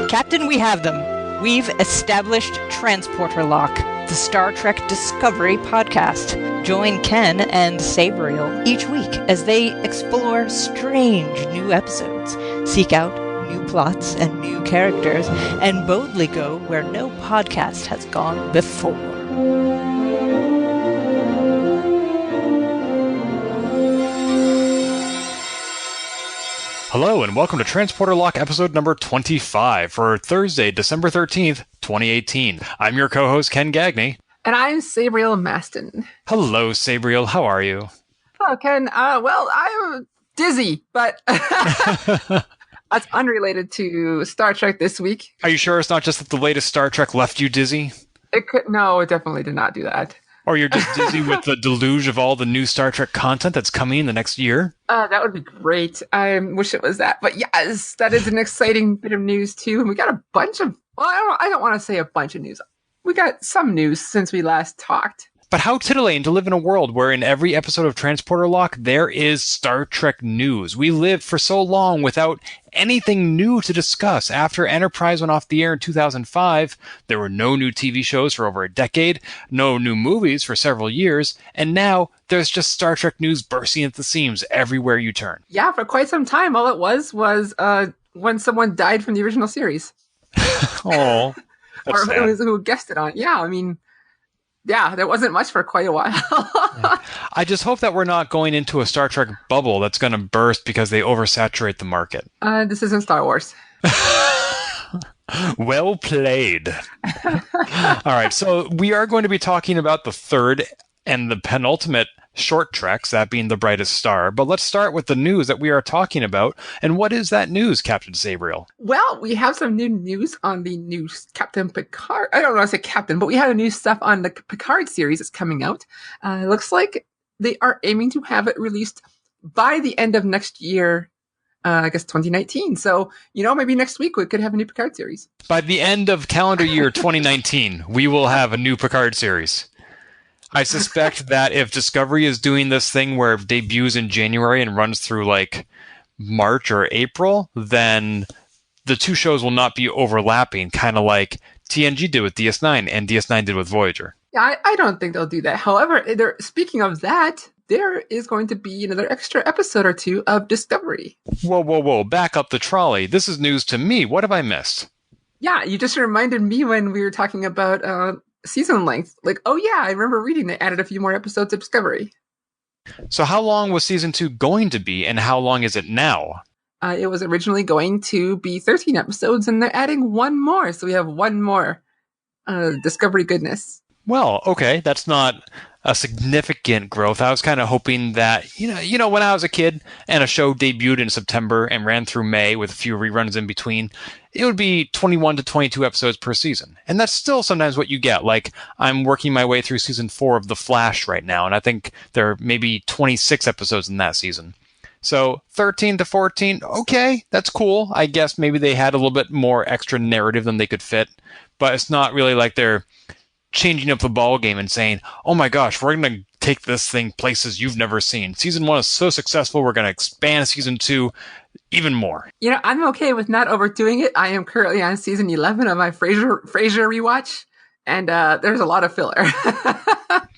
Captain, we have them. We've established Transporter Lock, the Star Trek Discovery podcast. Join Ken and Sabriel each week as they explore strange new episodes, seek out new plots and new characters, and boldly go where no podcast has gone before. Hello and welcome to Transporter Lock episode number 25 for Thursday, December 13th, 2018. I'm your co-host, Ken Gagney. And I'm Sabriel Maston. Hello, Sabriel. How are you? Hello, Ken. Well, I'm dizzy, but that's unrelated to Star Trek this week. Are you sure it's not just that the latest Star Trek left you dizzy? No, it definitely did not do that. Or you're just dizzy with the deluge of all the new Star Trek content that's coming in the next year? That would be great. I wish it was that. But yes, that is an exciting bit of news, too. And we got a bunch of, I don't want to say a bunch of news. We got some news since we last talked. But how titillating to live in a world where in every episode of Transporter Lock, there is Star Trek news. We lived for so long without anything new to discuss. After Enterprise went off the air in 2005, there were no new TV shows for over a decade, no new movies for several years, and now there's just Star Trek news bursting at the seams everywhere you turn. Yeah, for quite some time, all it was when someone died from the original series. Oh, that's sad. Or who guessed it on. Yeah, I mean... Yeah, there wasn't much for quite a while. Yeah. I just hope that we're not going into a Star Trek bubble that's going to burst because they oversaturate the market. This isn't Star Wars. Well played. All right, so we are going to be talking about the third and the penultimate short treks, that being the Brightest Star. But let's start with the news that we are talking about. And what is that news, Captain Sabriel? Well, we have some new news on the new Captain Picard. I don't want to say Captain, but we have new stuff on the Picard series that's coming out. It looks like they are aiming to have it released by the end of next year, I guess 2019. So, maybe next week we could have a new Picard series. By the end of calendar year 2019, we will have a new Picard series. I suspect that if Discovery is doing this thing where it debuts in January and runs through like March or April, then the two shows will not be overlapping, kind of like TNG did with DS9 and DS9 did with Voyager. Yeah, I don't think they'll do that. However, speaking of that, there is going to be another extra episode or two of Discovery. Whoa. Back up the trolley. This is news to me. What have I missed? Yeah, you just reminded me when we were talking about... season length. Like, oh yeah, I remember reading they added a few more episodes of Discovery. So how long was season 2 going to be, and how long is it now? It was originally going to be 13 episodes, and they're adding one more. So we have one more Discovery goodness. Well, okay, that's not a significant growth. I was kind of hoping that, when I was a kid and a show debuted in September and ran through May with a few reruns in between, it would be 21 to 22 episodes per season. And that's still sometimes what you get. Like, I'm working my way through season 4 of The Flash right now, and I think there are maybe 26 episodes in that season. So 13 to 14, okay, that's cool. I guess maybe they had a little bit more extra narrative than they could fit, but it's not really like they're changing up the ball game and saying, oh my gosh, we're going to take this thing places you've never seen. Season 1 is so successful, we're going to expand season 2 even more. I'm okay with not overdoing it. I am currently on season 11 of my Frasier rewatch, and there's a lot of filler.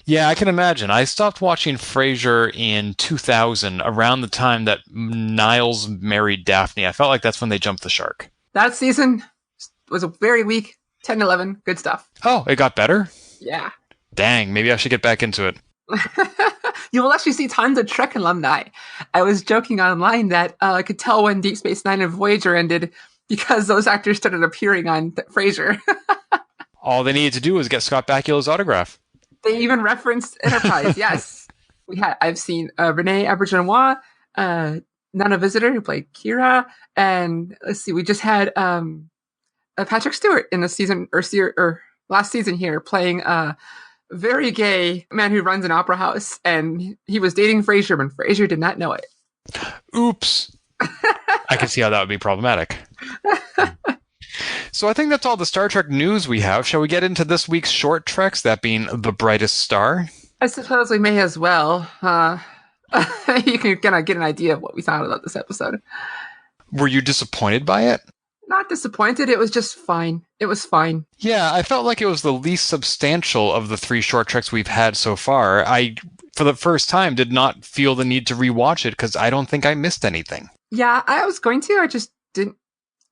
Yeah, I can imagine. I stopped watching Frasier in 2000, around the time that Niles married Daphne. I felt like that's when they jumped the shark. That season was very weak. 10, 11, good stuff. Oh, it got better? Yeah. Dang, maybe I should get back into it. You will actually see tons of Trek alumni. I was joking online that I could tell when Deep Space Nine and Voyager ended because those actors started appearing on Frasier. All they needed to do was get Scott Bakula's autograph. They even referenced Enterprise, yes. I've seen Renee Auberjonois, Nana Visitor, who played Kira, and let's see, we just had Patrick Stewart in the season or last season here, playing a very gay man who runs an opera house, and he was dating Frasier, but Frasier did not know it. Oops. I can see how that would be problematic. So I think that's all the Star Trek news we have. Shall we get into this week's short treks, that being The Brightest Star? I suppose we may as well. You can kind of get an idea of what we thought about this episode. Were you disappointed by it? Not not disappointed. It was just fine. It was fine. Yeah, I felt like it was the least substantial of the 3 short treks we've had so far. I, for the first time, did not feel the need to rewatch it because I don't think I missed anything. Yeah, I was going to. I just didn't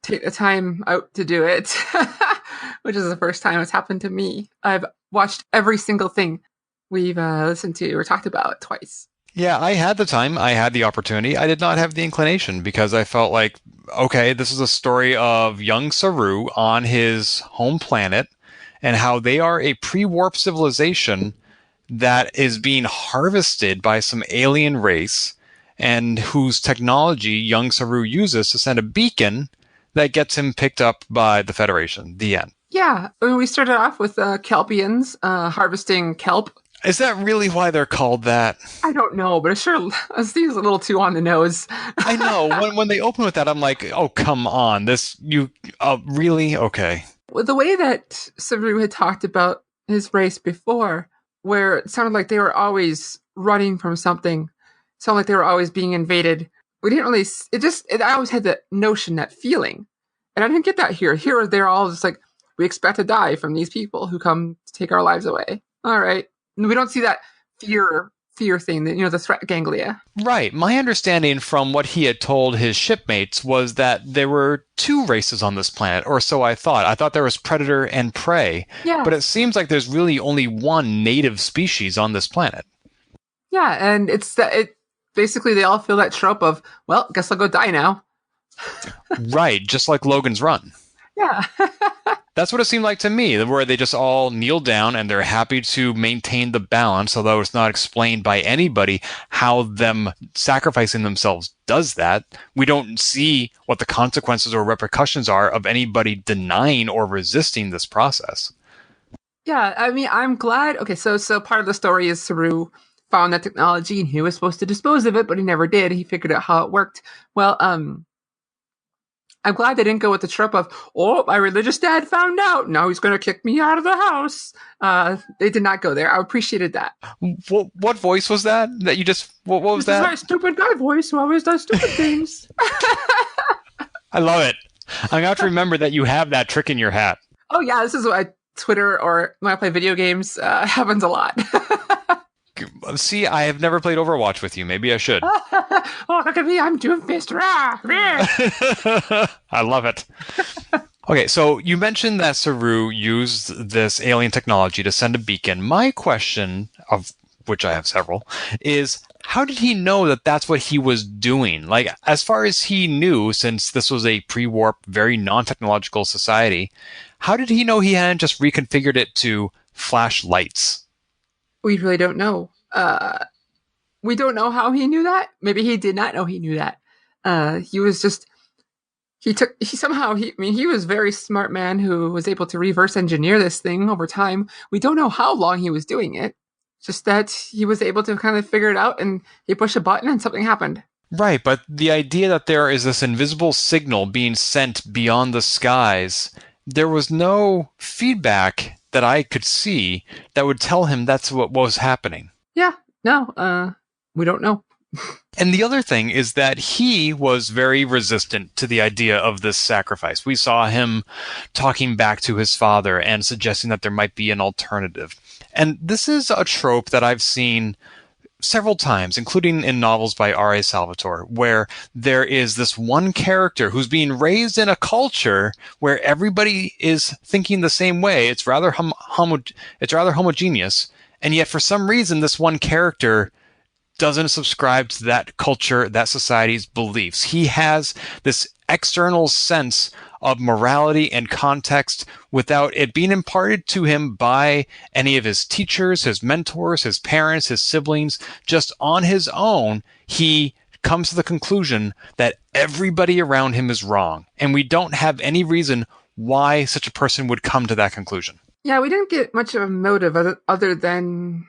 take the time out to do it, which is the first time it's happened to me. I've watched every single thing we've listened to or talked about twice. Yeah, I had the time. I had the opportunity. I did not have the inclination because I felt like, okay, this is a story of young Saru on his home planet and how they are a pre-warp civilization that is being harvested by some alien race and whose technology young Saru uses to send a beacon that gets him picked up by the Federation. The end. Yeah, I mean, we started off with Kelpians harvesting kelp. Is that really why they're called that? I don't know, but it sure seems a little too on the nose. I know. When they open with that, I'm like, oh, come on. Really? Okay. Well, the way that Saru had talked about his race before, where it sounded like they were always running from something, it sounded like they were always being invaded. We didn't really, I always had that notion, that feeling. And I didn't get that here. Here, they're all just like, we expect to die from these people who come to take our lives away. All right. We don't see that fear thing, the threat ganglia. Right. My understanding from what he had told his shipmates was that there were 2 races on this planet, or so I thought. I thought there was predator and prey. Yeah. But it seems like there's really only one native species on this planet. Yeah, and basically they all feel that trope of, well, guess I'll go die now. Right, just like Logan's Run. Yeah. That's what it seemed like to me, where they just all kneel down and they're happy to maintain the balance, although it's not explained by anybody how them sacrificing themselves does that. We don't see what the consequences or repercussions are of anybody denying or resisting this process. Yeah, I mean, I'm glad. Okay, so part of the story is Saru found that technology and he was supposed to dispose of it, but he never did. He figured out how it worked. Well, I'm glad they didn't go with the trope of, oh, my religious dad found out. Now he's going to kick me out of the house. They did not go there. I appreciated that. What voice was that? That you just, what was that? This is my stupid guy voice who always does stupid things. I love it. I'm going to have to remember that you have that trick in your hat. Oh, yeah. This is what Twitter or when I play video games happens a lot. See, I have never played Overwatch with you. Maybe I should. Oh, look at me. I'm Doomfist. I love it. Okay, so you mentioned that Saru used this alien technology to send a beacon. My question, of which I have several, is how did he know that that's what he was doing? Like, as far as he knew, since this was a pre-warp, very non-technological society, how did he know he hadn't just reconfigured it to flash lights? We really don't know. We don't know how he knew that. Maybe he did not know he knew that. He was just, he was a very smart man who was able to reverse engineer this thing over time. We don't know how long he was doing it. Just that he was able to kind of figure it out and he pushed a button and something happened. Right, but the idea that there is this invisible signal being sent beyond the skies, there was no feedback that I could see that would tell him that's what was happening. Yeah, no, we don't know. And the other thing is that he was very resistant to the idea of this sacrifice. We saw him talking back to his father and suggesting that there might be an alternative. And this is a trope that I've seen several times, including in novels by R.A. Salvatore, where there is this one character who's being raised in a culture where everybody is thinking the same way. It's rather homogeneous, and yet for some reason this one character doesn't subscribe to that culture, that society's beliefs. He has this external sense of morality and context without it being imparted to him by any of his teachers, his mentors, his parents, his siblings. Just on his own, he comes to the conclusion that everybody around him is wrong. And we don't have any reason why such a person would come to that conclusion. Yeah, we didn't get much of a motive other than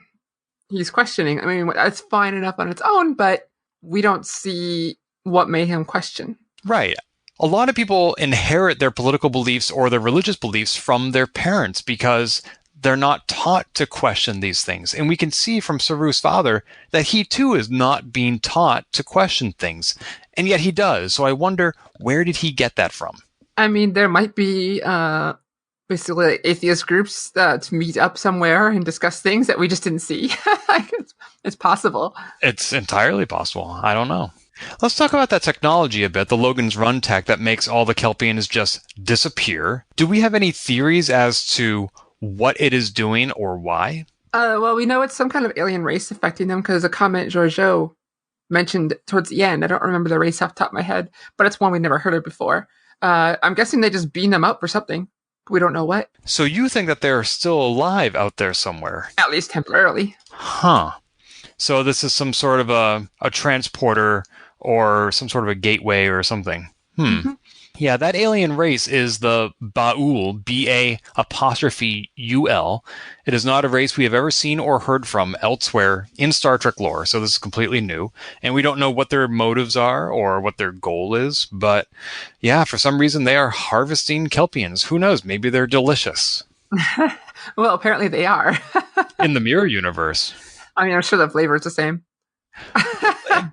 he's questioning. I mean, that's fine enough on its own, but we don't see what made him question. Right. A lot of people inherit their political beliefs or their religious beliefs from their parents because they're not taught to question these things. And we can see from Saru's father that he too is not being taught to question things. And yet he does. So I wonder, where did he get that from? I mean, there might be basically like atheist groups to meet up somewhere and discuss things that we just didn't see. It's possible. It's entirely possible. I don't know. Let's talk about that technology a bit, the Logan's Run tech that makes all the Kelpians just disappear. Do we have any theories as to what it is doing or why? Well, we know it's some kind of alien race affecting them because a comment Giorgio mentioned towards the end. I don't remember the race off the top of my head, but it's one we never heard of before. I'm guessing they just beam them up for something. We don't know what. So you think that they're still alive out there somewhere? At least temporarily. Huh. So this is some sort of a transporter or some sort of a gateway or something. Mm-hmm. Yeah, that alien race is the Ba'ul, B-A''UL. It is not a race we have ever seen or heard from elsewhere in Star Trek lore, so this is completely new. And we don't know what their motives are or what their goal is, but yeah, for some reason they are harvesting Kelpians. Who knows? Maybe they're delicious. Well, apparently they are. In the Mirror universe. I mean, I'm sure the flavor is the same.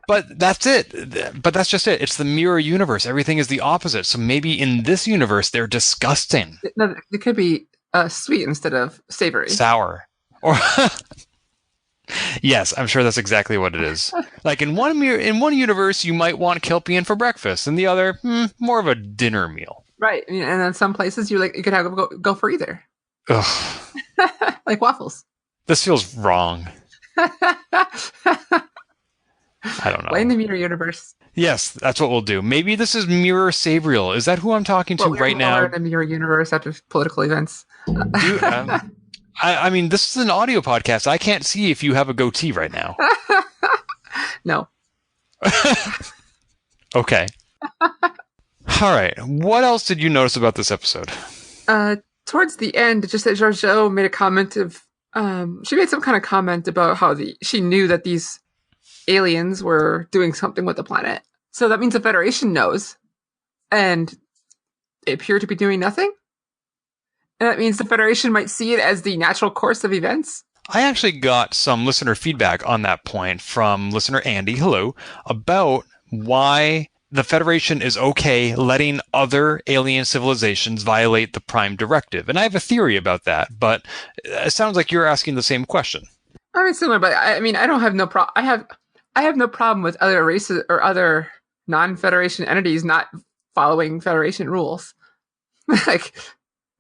But that's it. But that's just it. It's the Mirror universe. Everything is the opposite. So maybe in this universe, they're disgusting. No, it could be sweet instead of savory. Sour. Or yes, I'm sure that's exactly what it is. Like in one universe, you might want Kelpian for breakfast, and the other, more of a dinner meal. Right. And in some places, you could have go for either. Ugh. Like waffles. This feels wrong. I don't know. Blame the Mirror universe. Yes, that's what we'll do. Maybe this is Mirror Sabriel. Is that who I'm talking to right now? In the Mirror universe after political events. I mean, this is an audio podcast. I can't see if you have a goatee right now. No. Okay. All right. What else did you notice about this episode? Towards the end, just that Giorgio made a comment of she made some kind of comment about how she knew that these aliens were doing something with the planet. So that means the Federation knows. And they appear to be doing nothing. And that means the Federation might see it as the natural course of events. I actually got some listener feedback on that point from listener Andy, hello, about why the Federation is okay letting other alien civilizations violate the Prime Directive. And I have a theory about that, but it sounds like you're asking the same question. I mean, similar, but I mean, I don't have no problem. I have no problem with other races or other non-Federation entities not following Federation rules. Like,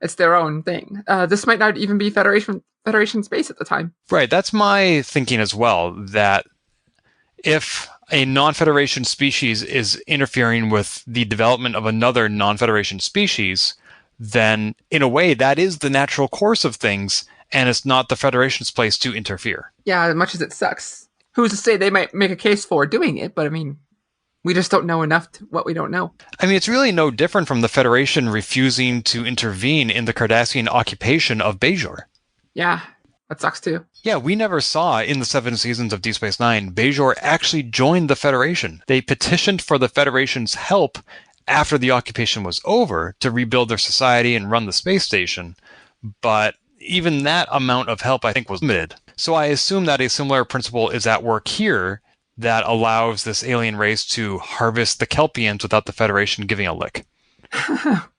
it's their own thing. This might not even be Federation space at the time. Right, that's my thinking as well, that if a non-Federation species is interfering with the development of another non-Federation species, then in a way that is the natural course of things, and it's not the Federation's place to interfere. Yeah, as much as it sucks. Who's to say they might make a case for doing it, but I mean, we just don't know enough to what we don't know. I mean, it's really no different from the Federation refusing to intervene in the Cardassian occupation of Bajor. Yeah, that sucks too. Yeah, we never saw in the 7 seasons of Deep Space Nine, Bajor actually joined the Federation. They petitioned for the Federation's help after the occupation was over to rebuild their society and run the space station. But even that amount of help, I think, was limited. So I assume that a similar principle is at work here that allows this alien race to harvest the Kelpians without the Federation giving a lick.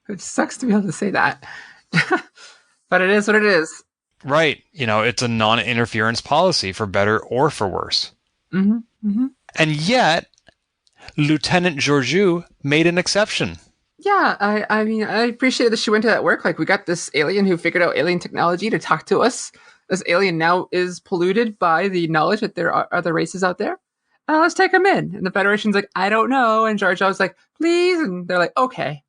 It sucks to be able to say that. But it is what it is. Right. You know, it's a non-interference policy for better or for worse. Mm-hmm. Mm-hmm. And yet, Lieutenant Georgiou made an exception. Yeah, I mean, I appreciate that she went to that work. Like, we got this alien who figured out alien technology to talk to us. This alien now is polluted by the knowledge that there are other races out there. Let's take him in. And the Federation's like, I don't know. And Giorgio's like, please. And they're like, okay.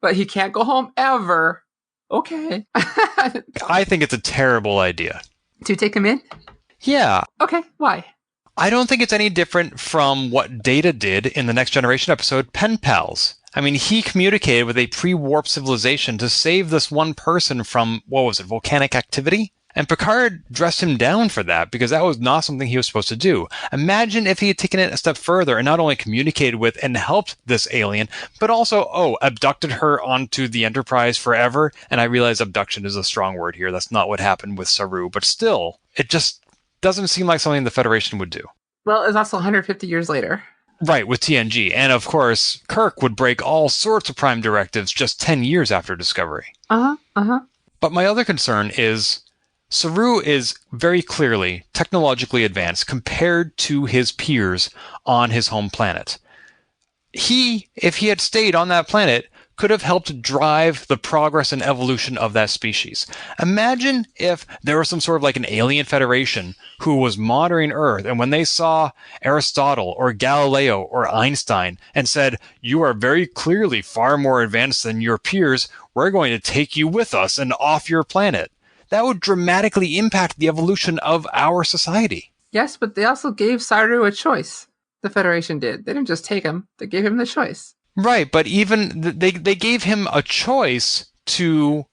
But he can't go home ever. Okay. I think it's a terrible idea. To take him in? Yeah. Okay, why? I don't think it's any different from what Data did in the Next Generation episode, Pen Pals. I mean, he communicated with a pre-warp civilization to save this one person from, what was it, volcanic activity? And Picard dressed him down for that because that was not something he was supposed to do. Imagine if he had taken it a step further and not only communicated with and helped this alien, but also, abducted her onto the Enterprise forever. And I realize abduction is a strong word here. That's not what happened with Saru. But still, it just doesn't seem like something the Federation would do. Well, it's also 150 years later. Right, with TNG. And of course, Kirk would break all sorts of Prime directives just 10 years after Discovery. But my other concern is Saru is very clearly technologically advanced compared to his peers on his home planet. He, if he had stayed on that planet, could have helped drive the progress and evolution of that species. Imagine if there was some sort of like an alien federation who was monitoring Earth, and when they saw Aristotle or Galileo or Einstein and said, "You are very clearly far more advanced than your peers, we're going to take you with us and off your planet." That would dramatically impact the evolution of our society. Yes, but they also gave Saru a choice. The Federation did. They didn't just take him. They gave him the choice. Right, but even they gave him a choice to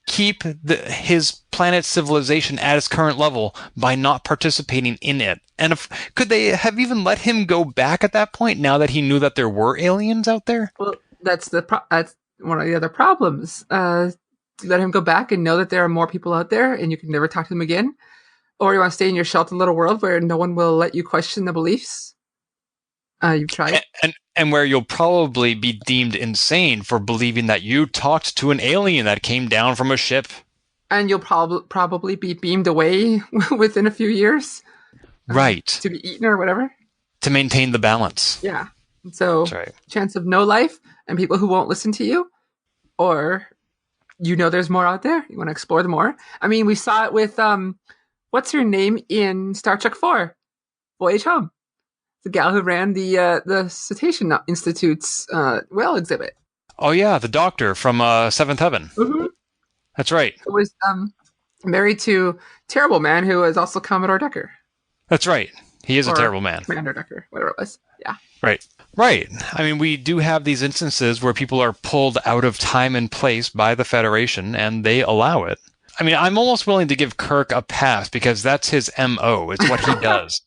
keep his planet's civilization at its current level by not participating in it. And could they have even let him go back at that point now that he knew that there were aliens out there? Well, that's one of the other problems. Let him go back and know that there are more people out there and you can never talk to them again. Or you want to stay in your sheltered little world where no one will let you question the beliefs. You've tried. And where you'll probably be deemed insane for believing that you talked to an alien that came down from a ship. And you'll probably be beamed away within a few years. Right. To be eaten or whatever. To maintain the balance. Yeah. So, that's right. Chance of no life and people who won't listen to you. Or, there's more out there. You want to explore them more. I mean, we saw it with, what's her name in Star Trek 4? Voyage Home. The gal who ran the Cetacean Institute's whale exhibit. Oh yeah, the doctor from Seventh Heaven. Mm-hmm. That's right. It was married to Terrible Man, who is also Commodore Decker. That's right. He is a terrible man. Commander Decker, whatever it was. Yeah. Right. I mean, we do have these instances where people are pulled out of time and place by the Federation, and they allow it. I mean, I'm almost willing to give Kirk a pass because that's his MO. It's what he does.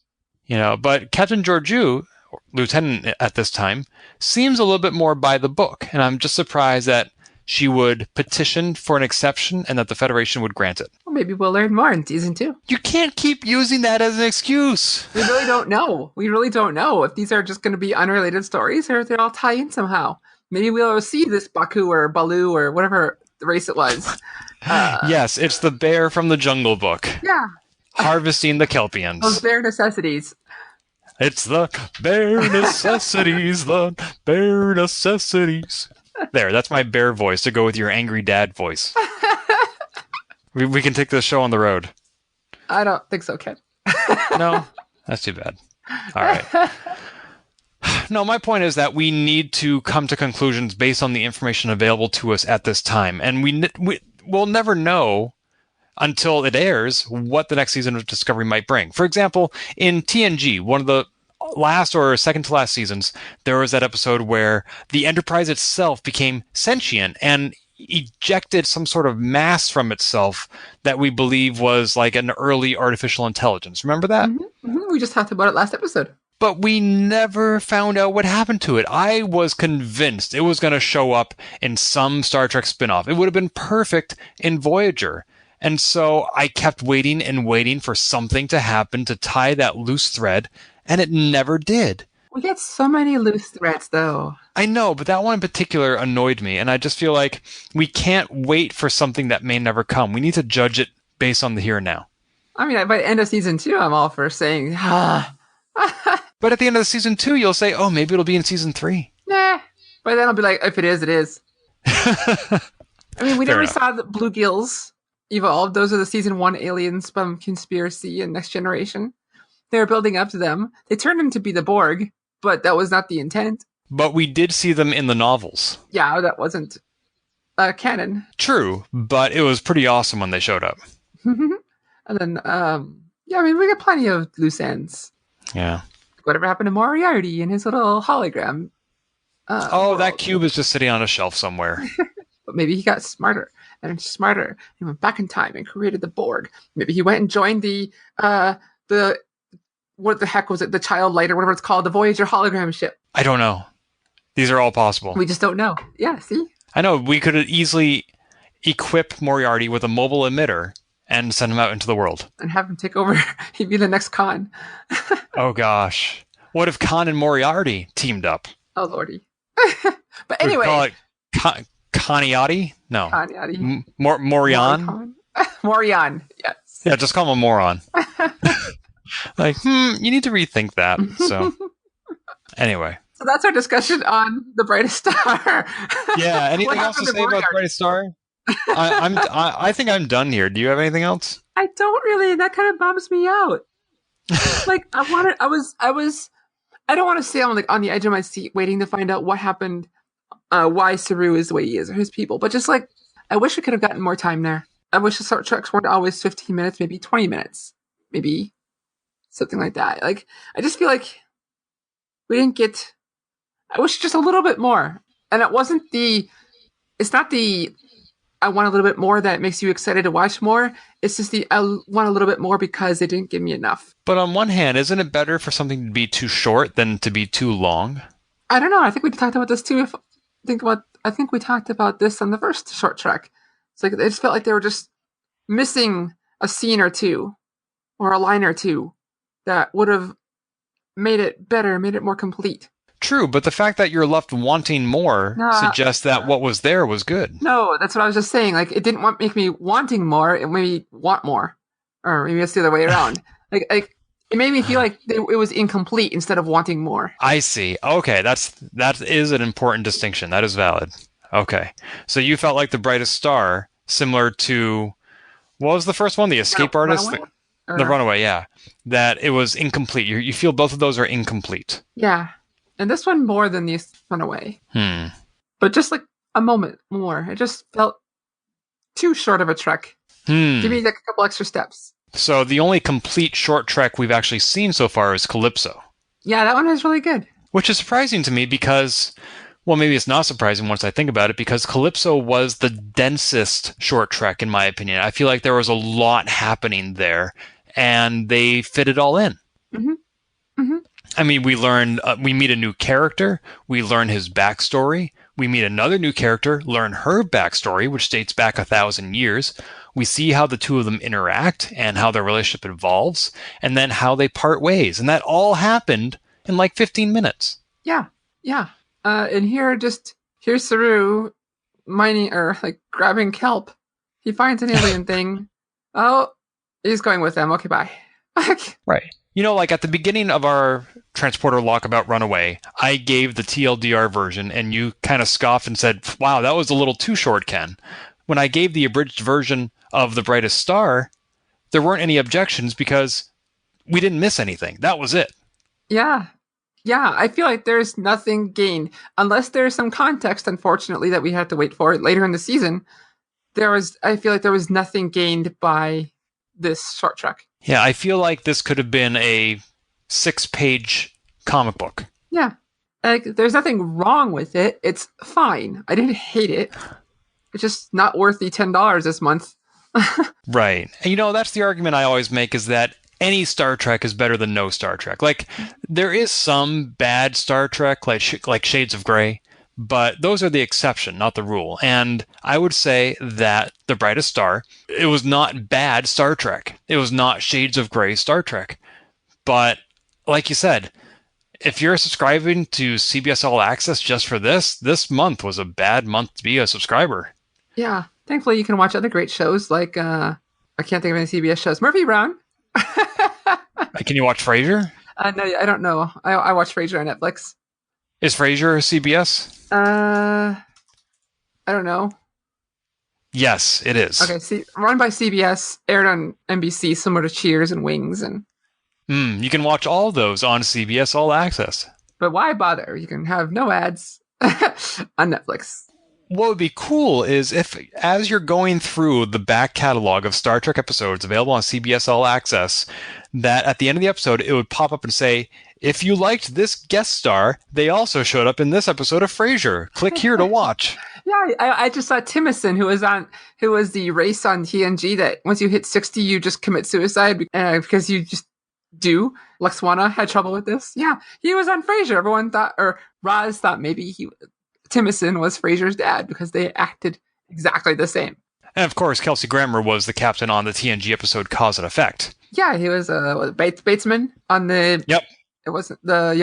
But Captain Georgiou, lieutenant at this time, seems a little bit more by the book, and I'm just surprised that she would petition for an exception and that the Federation would grant it. Well, maybe we'll learn more in season 2. You can't keep using that as an excuse. We really don't know. We really don't know if these are just going to be unrelated stories or if they all tie in somehow. Maybe we'll see this Baku or Balu or whatever race it was. Yes, it's the bear from the Jungle Book. Yeah. Harvesting the Kelpians. Those bare necessities. It's the bare necessities, the bare necessities. There, that's my bear voice to go with your angry dad voice. We can take this show on the road. I don't think so, Ken. No? That's too bad. All right. No, my point is that we need to come to conclusions based on the information available to us at this time. And we'll never know until it airs what the next season of Discovery might bring. For example, in TNG, one of the last or second to last seasons, there was that episode where the Enterprise itself became sentient and ejected some sort of mass from itself that we believe was like an early artificial intelligence. Remember that? Mm-hmm. Mm-hmm. We just talked about it last episode. But we never found out what happened to it. I was convinced it was going to show up in some Star Trek spinoff. It would have been perfect in Voyager. And so I kept waiting and waiting for something to happen to tie that loose thread, and it never did. We get so many loose threads, though. I know, but that one in particular annoyed me, and I just feel like we can't wait for something that may never come. We need to judge it based on the here and now. I mean, by the end of season 2, I'm all for saying, But at the end of the season 2, you'll say, oh, maybe it'll be in season 3. Nah. But then I'll be like, if it is, it is. I mean, we never saw the bluegills evolved. Those are the season 1 aliens from Conspiracy and Next Generation. They were building up to them. They turned them to be the Borg, but that was not the intent. But we did see them in the novels. Yeah, that wasn't canon. True, but it was pretty awesome when they showed up. And then, I mean, we got plenty of loose ends. Yeah. Whatever happened to Moriarty and his little hologram? That cube is just sitting on a shelf somewhere. But maybe he got smarter and smarter. He went back in time and created the Borg. Maybe he went and joined the what the heck was it? The Child Light or whatever it's called, the Voyager hologram ship. I don't know. These are all possible. We just don't know. Yeah, see? I know. We could easily equip Moriarty with a mobile emitter and send him out into the world. And have him take over. He'd be the next Khan. Oh, gosh. What if Khan and Moriarty teamed up? Oh, lordy. But Would we anyway. call it Kaniati? No. Kaniati. Morion? Morion, yes. Yeah, just call him a moron. Like, you need to rethink that. So, anyway. So that's our discussion on The Brightest Star. Yeah, anything else to say about Brightest Star? I think I'm done here. Do you have anything else? I don't really. That kind of bums me out. Like, I don't want to stay on the edge of my seat waiting to find out what happened, why Saru is the way he is, or his people. But just like, I wish we could have gotten more time there. I wish the Star Treks weren't always 15 minutes, maybe 20 minutes. Maybe something like that. Like, I just feel like we didn't get, I wish just a little bit more. And it's not the, I want a little bit more that makes you excited to watch more. It's just I want a little bit more because they didn't give me enough. But on one hand, isn't it better for something to be too short than to be too long? I don't know. I think we talked about this too. I think we talked about this on the first short trek. It's like, it just felt like they were just missing a scene or two or a line or two that would have made it better, made it more complete. True, but the fact that you're left wanting more suggests that what was there was good. No, that's what I was just saying. Like, it didn't make me wanting more. It made me want more. Or maybe it's the other way around. like it made me feel like it was incomplete instead of wanting more. I see. Okay, that is an important distinction. That is valid. Okay. So you felt like The Brightest Star, similar to, what was the first one? The Escape Artist? The Runaway, yeah. That it was incomplete. You feel both of those are incomplete. Yeah. And this one more than the Runaway. But just like a moment more. It just felt too short of a trek. Give me like a couple extra steps. So the only complete short trek we've actually seen so far is Calypso. Yeah, that one is really good. Which is surprising to me because, well, maybe it's not surprising once I think about it, because Calypso was the densest short trek, in my opinion. I feel like there was a lot happening there, and they fit it all in. I mean, we meet a new character, we learn his backstory, we meet another new character, learn her backstory, which dates back 1,000 years. We see how the two of them interact and how their relationship evolves, and then how they part ways. And that all happened in like 15 minutes. Yeah. And here's Saru mining or like grabbing kelp. He finds an alien thing. Oh, he's going with them. Okay, bye. Right. You know, like at the beginning of our transporter lock about Runaway, I gave the TLDR version, and you kind of scoffed and said, wow, that was a little too short, Ken. When I gave the abridged version of The Brightest Star, there weren't any objections because we didn't miss anything. That was it. Yeah, I feel like there's nothing gained. Unless there's some context, unfortunately, that we have to wait for later in the season. I feel like there was nothing gained by this short trek. Yeah, I feel like this could have been a 6-page comic book. Yeah. Like, there's nothing wrong with it. It's fine. I didn't hate it. It's just not worth the $10 this month. Right. And you know, that's the argument I always make, is that any Star Trek is better than no Star Trek. Like, there is some bad Star Trek, like Shades of Grey, but those are the exception, not the rule. And I would say that The Brightest Star, it was not bad Star Trek. It was not Shades of Grey Star Trek. But, like you said, if you're subscribing to CBS All Access just for this month was a bad month to be a subscriber. Yeah. Thankfully, you can watch other great shows like, I can't think of any CBS shows. Murphy Brown. Can you watch Frasier? No, I don't know. I watch Frasier on Netflix. Is Frasier CBS? I don't know. Yes, it is. Okay, run by CBS, aired on NBC, similar to Cheers and Wings, and you can watch all those on CBS All Access. But why bother? You can have no ads on Netflix. What would be cool is if, as you're going through the back catalog of Star Trek episodes available on CBS All Access, that at the end of the episode, it would pop up and say, if you liked this guest star, they also showed up in this episode of Frasier. Click here to watch. Yeah, I just saw Timothy, who was the race on TNG that once you hit 60, you just commit suicide because you just do. Laxwana had trouble with this. Yeah, he was on Frasier. Everyone thought, or Roz thought maybe Timothy was Frasier's dad because they acted exactly the same. And of course, Kelsey Grammer was the captain on the TNG episode Cause and Effect. Yeah, he was Batesman on the It wasn't the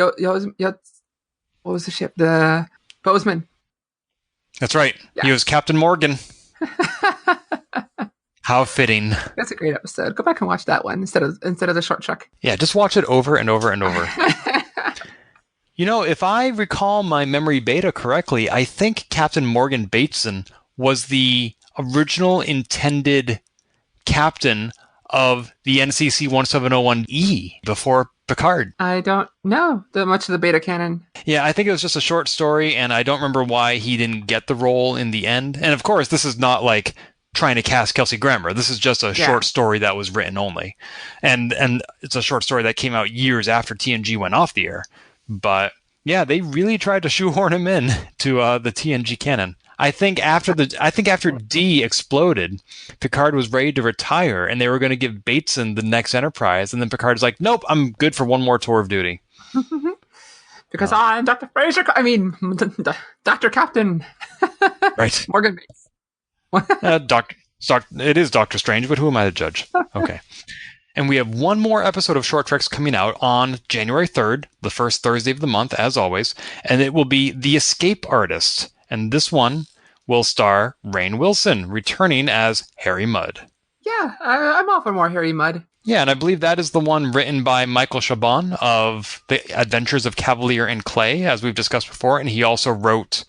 what was the ship? The Bozeman. That's right. Yeah. He was Captain Morgan. How fitting. That's a great episode. Go back and watch that one instead of the short truck. Yeah, just watch it over and over and over. You know, if I recall my memory beta correctly, I think Captain Morgan Bateson was the original intended captain of the NCC 1701E before Picard. I don't know much of the beta canon. Yeah, I think it was just a short story, and I don't remember why he didn't get the role in the end. And of course, this is not like trying to cast Kelsey Grammer. This is just a short story that was written only. And it's a short story that came out years after TNG went off the air. But yeah, they really tried to shoehorn him in to the TNG canon. I think after D exploded, Picard was ready to retire, and they were going to give Bateson the next Enterprise, and then Picard's like, "Nope, I'm good for one more tour of duty." Because I'm Dr. Frasier. I mean, Dr. Captain. Right. Morgan Bates. It is Doctor Strange, but who am I to judge? Okay. And we have one more episode of Short Treks coming out on January 3rd, the first Thursday of the month, as always, and it will be The Escape Artist. And this one will star Rainn Wilson, returning as Harry Mudd. Yeah, I'm all for more Harry Mudd. Yeah, and I believe that is the one written by Michael Chabon of The Adventures of Cavalier and Clay, as we've discussed before, and he also wrote,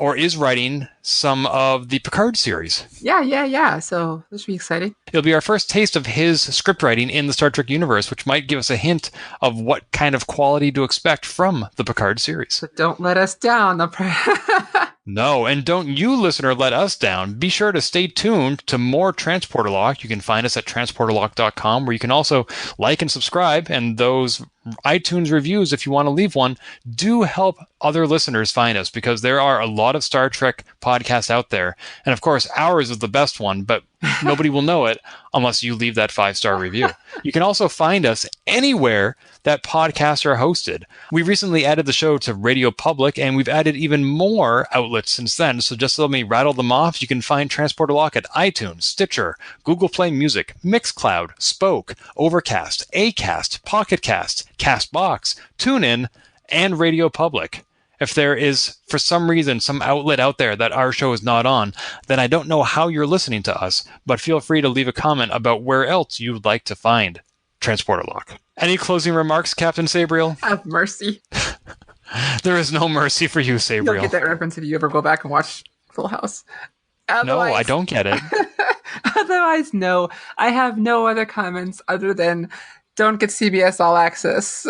or is writing, some of the Picard series. Yeah. So this should be exciting. It'll be our first taste of his script writing in the Star Trek universe, which might give us a hint of what kind of quality to expect from the Picard series. So don't let us down. No, and don't you, listener, let us down. Be sure to stay tuned to more Transporter Lock. You can find us at transporterlock.com, where you can also like and subscribe, and those iTunes reviews, if you want to leave one, do help other listeners find us, because there are a lot of Star Trek podcasts out there. And of course, ours is the best one, but nobody will know it unless you leave that 5-star review. You can also find us anywhere that podcasts are hosted. We recently added the show to Radio Public, and we've added even more outlets since then. So just let me rattle them off. You can find Transporter Lock at iTunes, Stitcher, Google Play Music, Mixcloud, Spoke, Overcast, Acast, Pocket Cast, Castbox, TuneIn, and Radio Public. If there is, for some reason, some outlet out there that our show is not on, then I don't know how you're listening to us, but feel free to leave a comment about where else you'd like to find Transporter Lock. Any closing remarks, Captain Sabriel? Have mercy. There is no mercy for you, Sabriel. You'll get that reference if you ever go back and watch Full House. No, I don't get it. Otherwise, no. I have no other comments other than don't get CBS All Access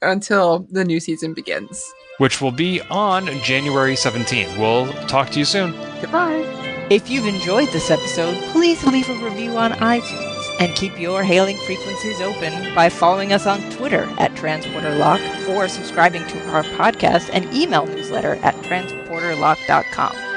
until the new season begins. Which will be on January 17th. We'll talk to you soon. Goodbye. If you've enjoyed this episode, please leave a review on iTunes and keep your hailing frequencies open by following us on Twitter at TransporterLock or subscribing to our podcast and email newsletter at transporterlock.com.